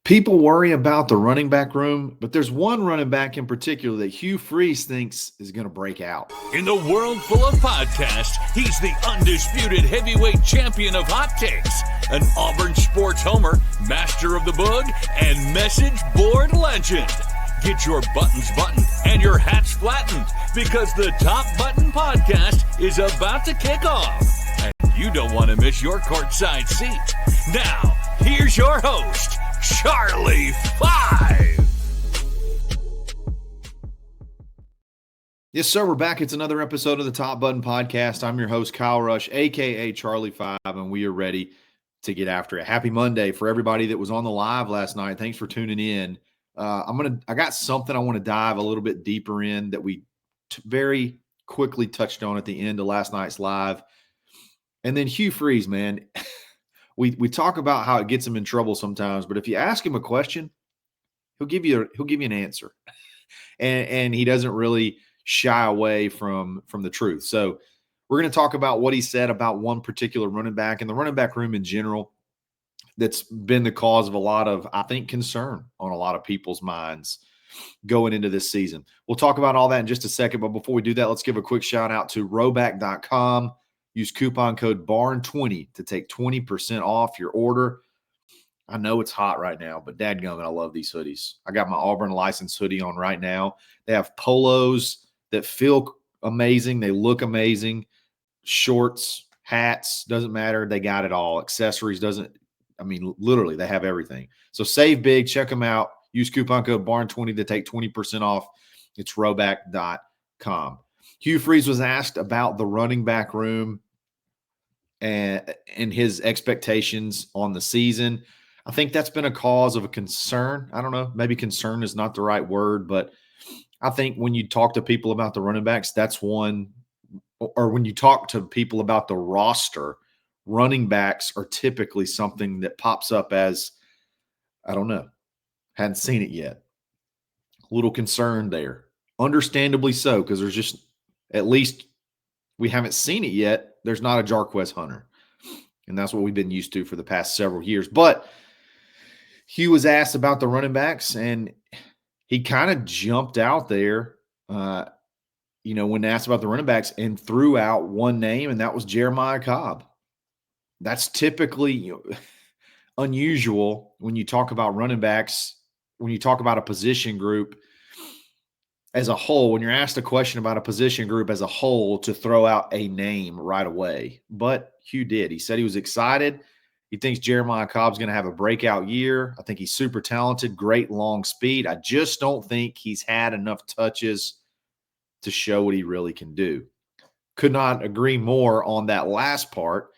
People worry about the running back room, but there's one running back in particular that Hugh Freeze thinks is going to break out. In the world full of podcasts, he's the undisputed heavyweight champion of hot takes, an Auburn sports homer, master of the boog, and message board legend. Get your buttons buttoned and your hats flattened because the Top Button Podcast is about to kick off. And you don't want to miss your courtside seat. Now, here's your host, Charlie 5. Yes, sir. We're back. It's another episode of the Top Button Podcast. I'm your host, Kyle Rush, a.k.a. Charlie 5, and we are ready to get after it. Happy Monday for everybody that was on the live last night. Thanks for tuning in. I got something I want to dive a little bit deeper in that we very quickly touched on at the end of last night's live. And then Hugh Freeze, man. We talk about how it gets him in trouble sometimes, but if you ask him a question, he'll give you an answer, and he doesn't really shy away from the truth. So we're going to talk about what he said about one particular running back and the running back room in general. That's been the cause of a lot of, I think, concern on a lot of people's minds going into this season. We'll talk about all that in just a second, but before we do that, let's give a quick shout out to rowback.com. Use coupon code BARN20 to take 20% off your order. I know it's hot right now, but dadgummit, I love these hoodies. I got my Auburn license hoodie on right now. They have polos that feel amazing. They look amazing. Shorts, hats, doesn't matter. They got it all. Accessories literally, they have everything. So save big. Check them out. Use coupon code BARN20 to take 20% off. It's rowback.com. Hugh Freeze was asked about the running back room and his expectations on the season. I think that's been a cause of a concern. I don't know. Maybe concern is not the right word, but I think when you talk to people about the running backs, that's one. Or when you talk to people about the roster, running backs are typically something that pops up as, I don't know, hadn't seen it yet. A little concerned there. Understandably so, because there's just, at least we haven't seen it yet. There's not a Jarquez Hunter. And that's what we've been used to for the past several years. But Hugh was asked about the running backs, and he kind of jumped out there, when asked about the running backs, and threw out one name, and that was Jeremiah Cobb. That's typically unusual when you talk about running backs, when you talk about a position group as a whole, when you're asked a question about a position group as a whole, to throw out a name right away. But Hugh did. He said he was excited. He thinks Jeremiah Cobb's going to have a breakout year. I think he's super talented, great long speed. I just don't think he's had enough touches to show what he really can do. Could not agree more on that last part,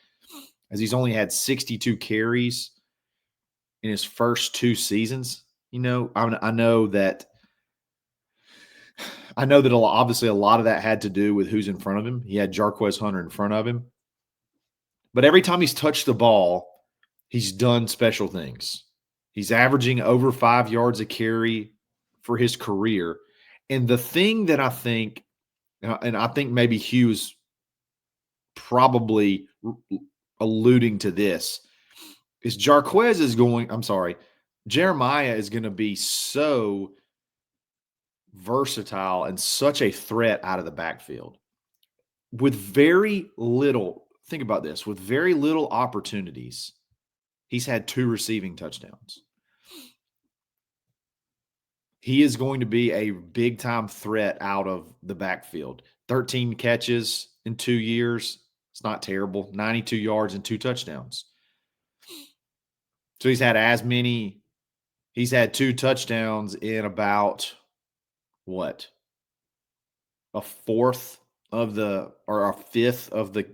as he's only had 62 carries in his first two seasons. I know that obviously a lot of that had to do with who's in front of him. He had Jarquez Hunter in front of him. But every time he's touched the ball, he's done special things. He's averaging over 5 yards a carry for his career. And the thing that I think, and I think maybe Hugh's probably alluding to this, is Jeremiah is going to be so versatile and such a threat out of the backfield. With very little, think about this, with very little opportunities, he's had 2 receiving touchdowns. He is going to be a big-time threat out of the backfield. 13 catches in 2 years. It's not terrible. 92 yards and 2 touchdowns. So he's had 2 touchdowns in about, a fifth of the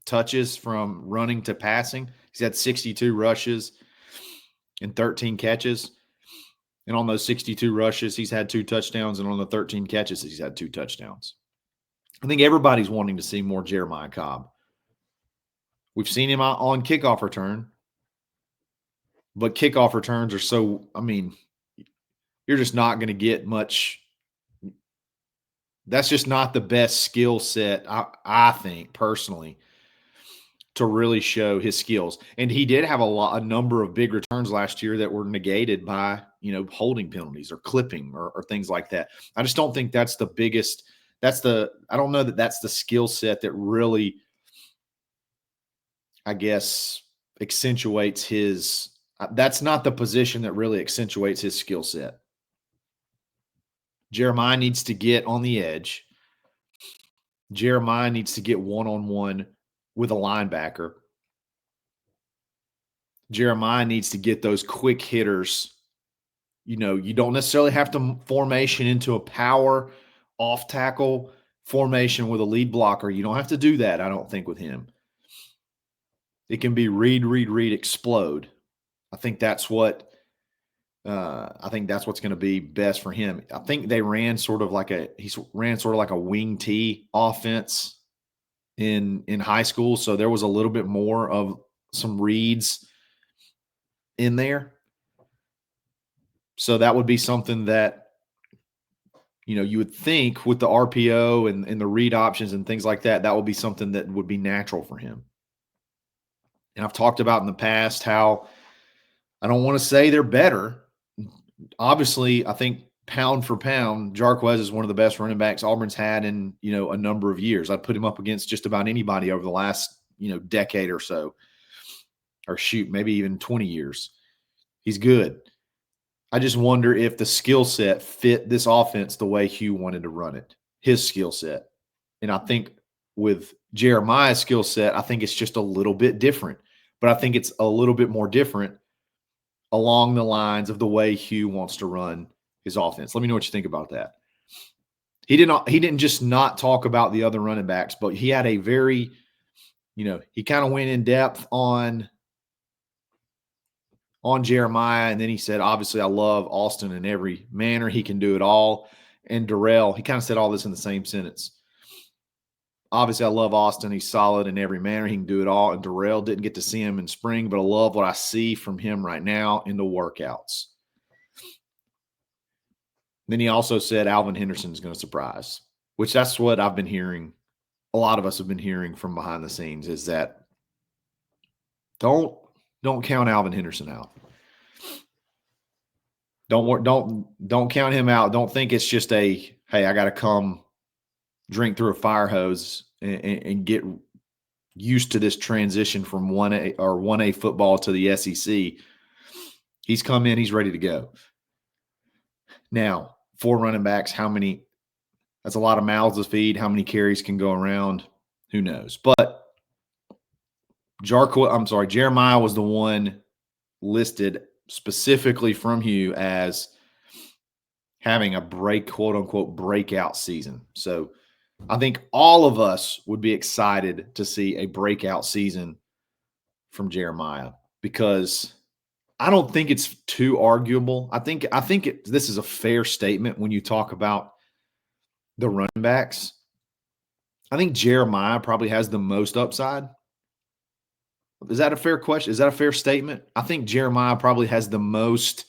touches from running to passing. He's had 62 rushes and 13 catches. And on those 62 rushes, he's had 2 touchdowns. And on the 13 catches, he's had 2 touchdowns. I think everybody's wanting to see more Jeremiah Cobb. We've seen him on kickoff return. But kickoff returns are so, you're just not going to get much. That's just not the best skill set, I think, personally, to really show his skills. And he did have a number of big returns last year that were negated by, holding penalties or clipping or things like that. I just don't think that's the biggest. I don't know that that's the skill set that really, I guess, accentuates his. That's not the position that really accentuates his skill set. Jeremiah needs to get on the edge. Jeremiah needs to get one-on-one with a linebacker. Jeremiah needs to get those quick hitters. You don't necessarily have to formation into a power off tackle formation with a lead blocker. You don't have to do that, I don't think, with him. It can be read, explode. I think that's what's going to be best for him. I think they ran sort of like a wing T offense in high school, so there was a little bit more of some reads in there. So that would be something that you would think with the RPO and the read options and things like that, that would be something that would be natural for him. And I've talked about in the past how I don't want to say they're better. Obviously, I think pound for pound, Jarquez is one of the best running backs Auburn's had in, a number of years. I'd put him up against just about anybody over the last, decade or so, or maybe even 20 years. He's good. I just wonder if the skill set fit this offense the way Hugh wanted to run it, his skill set. And I think with Jeremiah's skill set, I think it's just a little bit different. But I think it's a little bit more different along the lines of the way Hugh wants to run his offense. Let me know what you think about that. He didn't just not talk about the other running backs, but he had a very, he kind of went in depth on Jeremiah, and then he said, obviously, I love Austin in every manner. He can do it all. And Darrell, he kind of said all this in the same sentence. Obviously, I love Austin. He's solid in every manner. He can do it all. And Darrell, didn't get to see him in spring, but I love what I see from him right now in the workouts. Then he also said Alvin Henderson is going to surprise, which that's what I've been hearing. A lot of us have been hearing from behind the scenes is that don't count Alvin Henderson out. Don't count him out. Don't think it's just hey, I got to come drink through a fire hose and get used to this transition from 1A or 1A football to the SEC. He's come in, he's ready to go. Now, 4 running backs, that's a lot of mouths to feed. How many carries can go around? Who knows? But Jeremiah was the one listed specifically from Hugh as having a quote unquote breakout season. So I think all of us would be excited to see a breakout season from Jeremiah because I don't think it's too arguable. I think this is a fair statement when you talk about the running backs. I think Jeremiah probably has the most upside. Is that a fair question? Is that a fair statement? I think Jeremiah probably has the most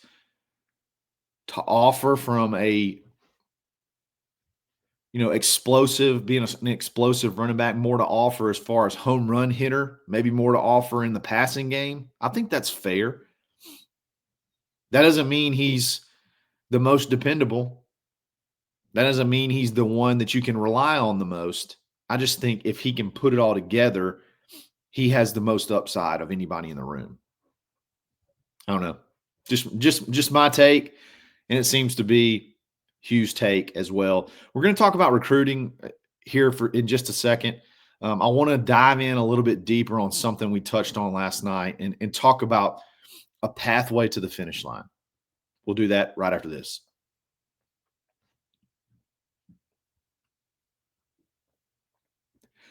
to offer from a explosive, being an explosive running back, more to offer as far as home run hitter, maybe more to offer in the passing game. I think that's fair. That doesn't mean he's the most dependable. That doesn't mean he's the one that you can rely on the most. I just think if he can put it all together, he has the most upside of anybody in the room. I don't know. Just my take, and it seems to be Hugh's take as well. We're going to talk about recruiting here in just a second. I want to dive in a little bit deeper on something we touched on last night and talk about a pathway to the finish line. We'll do that right after this.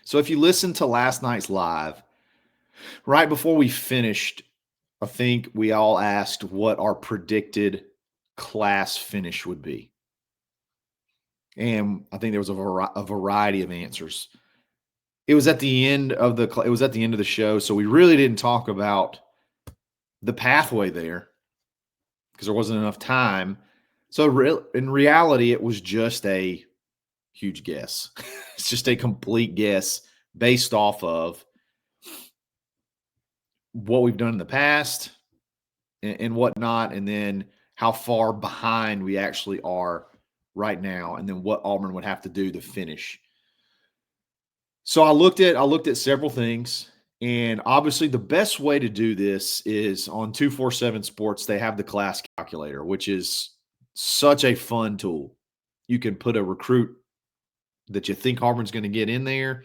So if you listened to last night's live, right before we finished, I think we all asked what our predicted class finish would be. And I think there was a variety of answers. It was at the end of the show, so we really didn't talk about the pathway there because there wasn't enough time. So in reality, it was just a huge guess. It's just a complete guess based off of what we've done in the past and whatnot, and then how far behind we actually are right now, and then what Auburn would have to do to finish. So I looked at several things, and obviously the best way to do this is on 247 Sports. They have the class calculator, which is such a fun tool. You can put a recruit that you think Auburn's going to get in there.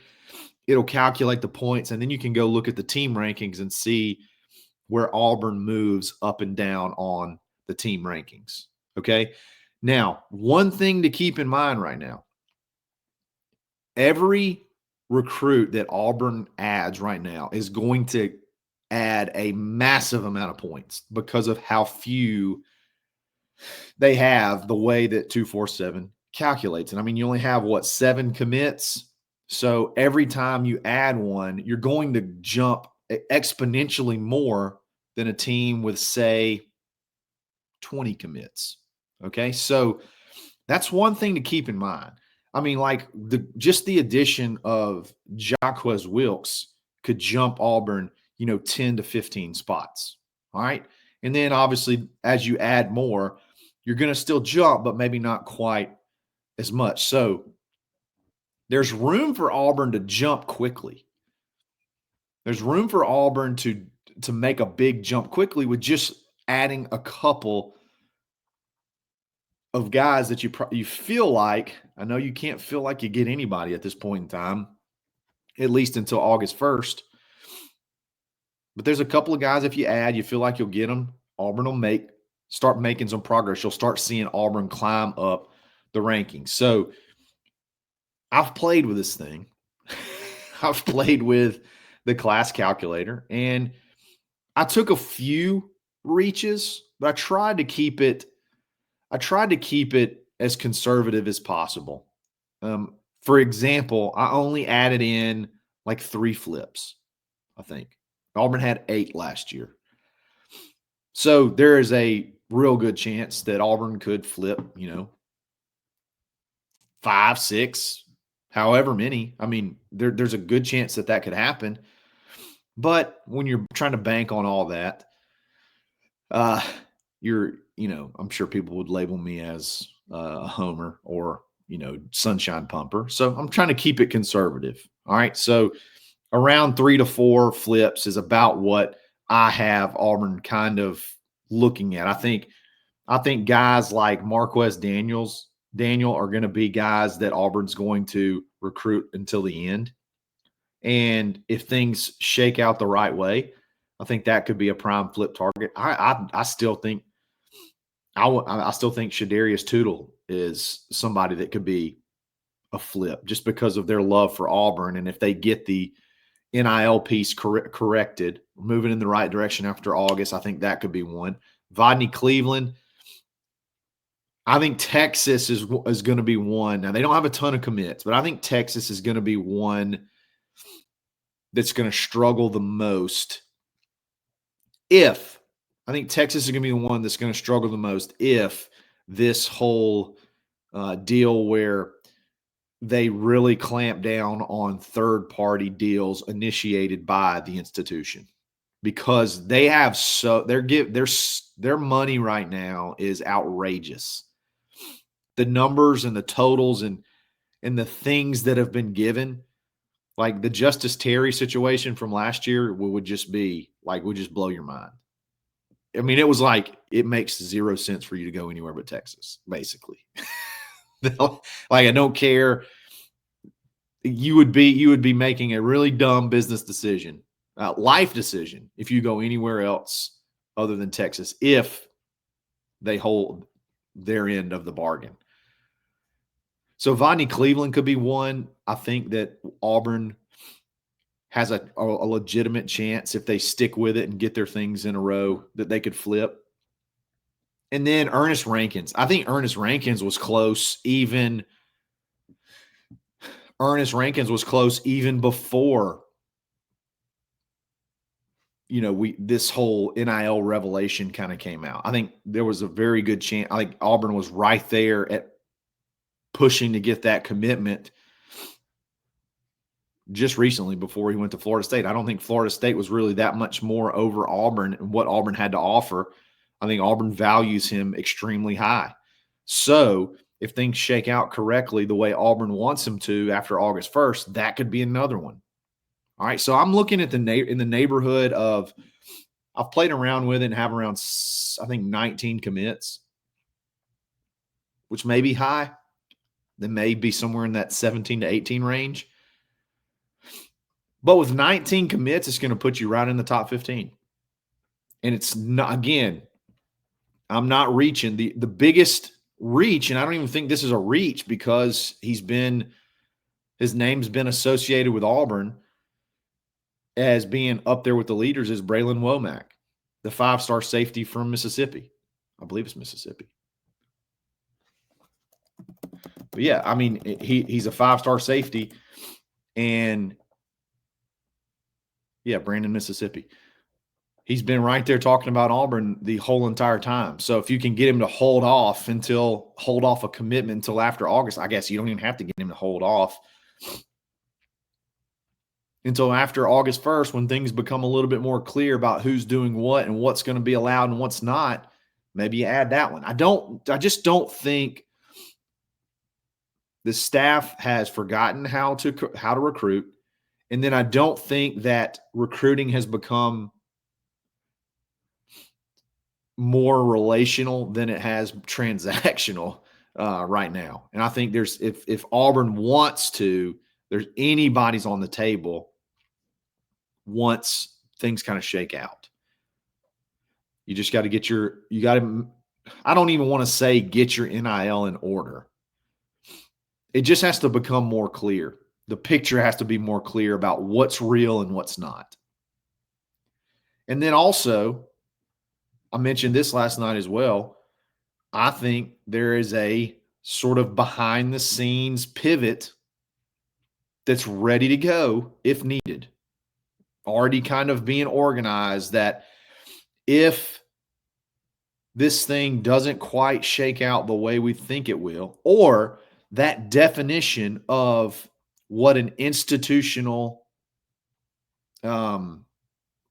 It'll calculate the points, and then you can go look at the team rankings and see where Auburn moves up and down on the team rankings. Okay. Now, one thing to keep in mind right now, every recruit that Auburn adds right now is going to add a massive amount of points because of how few they have, the way that 247 calculates. And I mean, you only have 7 commits. So every time you add one, you're going to jump exponentially more than a team with, say, 20 commits. Okay. So that's one thing to keep in mind. I mean, like just the addition of Jaquez Wilkes could jump Auburn, 10 to 15 spots. All right. And then obviously, as you add more, you're going to still jump, but maybe not quite as much. So there's room for Auburn to jump quickly. There's room for Auburn to make a big jump quickly with just adding a couple of guys that you feel like. I know you can't feel like you get anybody at this point in time, at least until August 1st. But there's a couple of guys, if you add, you feel like you'll get them. Auburn will start making some progress. You'll start seeing Auburn climb up the rankings. So I've played with this thing. I've played with the class calculator, and I took a few reaches, but I tried to keep it as conservative as possible. For example, I only added in like 3 flips, I think. Auburn had 8 last year. So there is a real good chance that Auburn could flip, 5, 6, however many. I mean, there's a good chance that could happen. But when you're trying to bank on all that, I'm sure people would label me as a homer or, sunshine pumper. So I'm trying to keep it conservative. All right. So around 3 to 4 flips is about what I have Auburn kind of looking at. I think guys like Marquez Daniel are going to be guys that Auburn's going to recruit until the end. And if things shake out the right way, I think that could be a prime flip target. I still think Shadarius Tootle is somebody that could be a flip just because of their love for Auburn. And if they get the NIL piece corrected, moving in the right direction after August, I think that could be one. Vodney Cleveland, I think Texas is going to be one. Now, they don't have a ton of commits, but I think Texas is going to be one that's going to struggle the most. I think Texas is going to be the one that's going to struggle the most if this whole deal where they really clamp down on third-party deals initiated by the institution, because they have their money right now is outrageous. The numbers and the totals and the things that have been given, like the Justice Terry situation from last year, would just blow your mind. I mean, it was like, it makes 0 sense for you to go anywhere but Texas, basically. Like, I don't care. You would be making a really dumb business decision, life decision, if you go anywhere else other than Texas, if they hold their end of the bargain. So Vodney Cleveland could be one. I think that Auburn has a legitimate chance, if they stick with it and get their things in a row, that they could flip. And then Ernest Rankins. I think Ernest Rankins was close even before, this whole NIL revelation kind of came out. I think there was a very good chance. I think Auburn was right there at pushing to get that commitment just recently before he went to Florida State. I don't think Florida State was really that much more over Auburn and what Auburn had to offer. I think Auburn values him extremely high. So if things shake out correctly the way Auburn wants them to after August 1st, that could be another one. All right, so I'm looking at in the neighborhood of, I've played around with it and have around, I think, 19 commits, which may be high. They may be somewhere in that 17 to 18 range. But with 19 commits, it's going to put you right in the top 15. And it's not, again, I'm not reaching the biggest reach, and I don't even think this is a reach because his name's been associated with Auburn as being up there with the leaders, is Braylon Womack, the 5-star safety from Mississippi. I believe it's Mississippi. But yeah, I mean, he's a 5-star safety, and yeah, Brandon, Mississippi. He's been right there talking about Auburn the whole entire time. So if you can get him to hold off a commitment until after August, I guess you don't even have to get him to hold off until after August 1st, when things become a little bit more clear about who's doing what and what's going to be allowed and what's not. Maybe you add that one. I just don't think the staff has forgotten how to recruit. And then I don't think that recruiting has become more relational than it has transactional right now. And I think if Auburn wants to, there's anybody's on the table once things kind of shake out. You just got to I don't even want to say get your NIL in order. It just has to become more clear. The picture has to be more clear about what's real and what's not. And then also, I mentioned this last night as well, I think there is a sort of behind-the-scenes pivot that's ready to go if needed. Already kind of being organized, that if this thing doesn't quite shake out the way we think it will, or that definition of what an institutional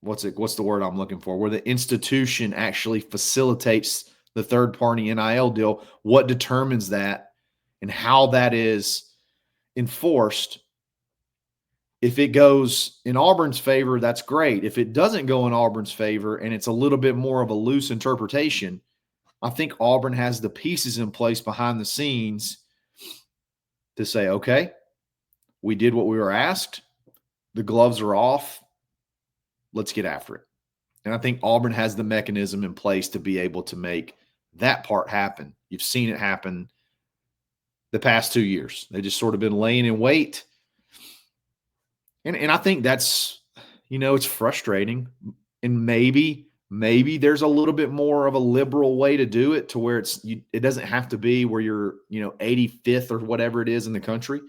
what's the word I'm looking for, where the institution actually facilitates the third-party NIL deal, what determines that and how that is enforced. If it goes in Auburn's favor, that's great. If it doesn't go in Auburn's favor and it's a little bit more of a loose interpretation, I think Auburn has the pieces in place behind the scenes to say, okay, we did what we were asked. The gloves are off. Let's get after it. And I think Auburn has the mechanism in place to be able to make that part happen. You've seen it happen the past 2 years. They've just sort of been laying in wait. And I think that's, it's frustrating. And maybe there's a little bit more of a liberal way to do it, to where it doesn't have to be where you're, 85th or whatever it is in the country.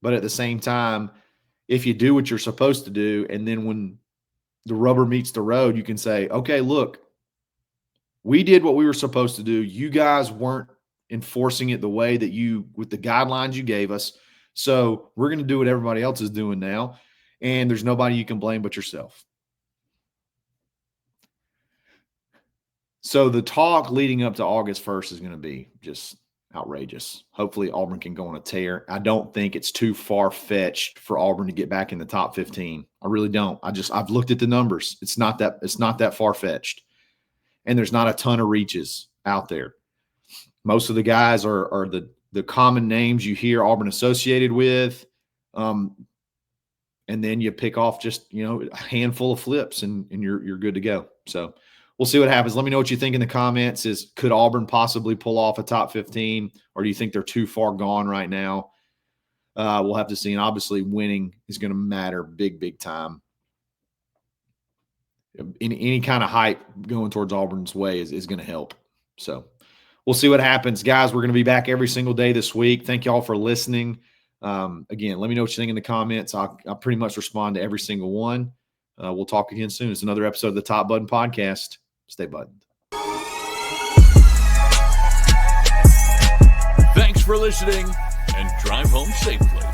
But at the same time, if you do what you're supposed to do, and then when the rubber meets the road, you can say, okay, look, we did what we were supposed to do. You guys weren't enforcing it the way that with the guidelines you gave us. So we're going to do what everybody else is doing now. And there's nobody you can blame but yourself. So the talk leading up to August 1st is going to be just outrageous. Hopefully Auburn can go on a tear. I don't think it's too far-fetched for Auburn to get back in the top 15. I really don't. I've looked at the numbers. It's not that far-fetched. And there's not a ton of reaches out there. Most of the guys are the common names you hear Auburn associated with. And then you pick off just, a handful of flips and you're good to go. So we'll see what happens. Let me know what you think in the comments. Could Auburn possibly pull off a top 15, or do you think they're too far gone right now? We'll have to see. And obviously winning is going to matter big time. Any kind of hype going towards Auburn's way is going to help. So we'll see what happens. Guys, we're going to be back every single day this week. Thank you all for listening. Again, let me know what you think in the comments. I'll pretty much respond to every single one. We'll talk again soon. It's another episode of the Top Button Podcast. Stay buttoned. Thanks for listening, and drive home safely.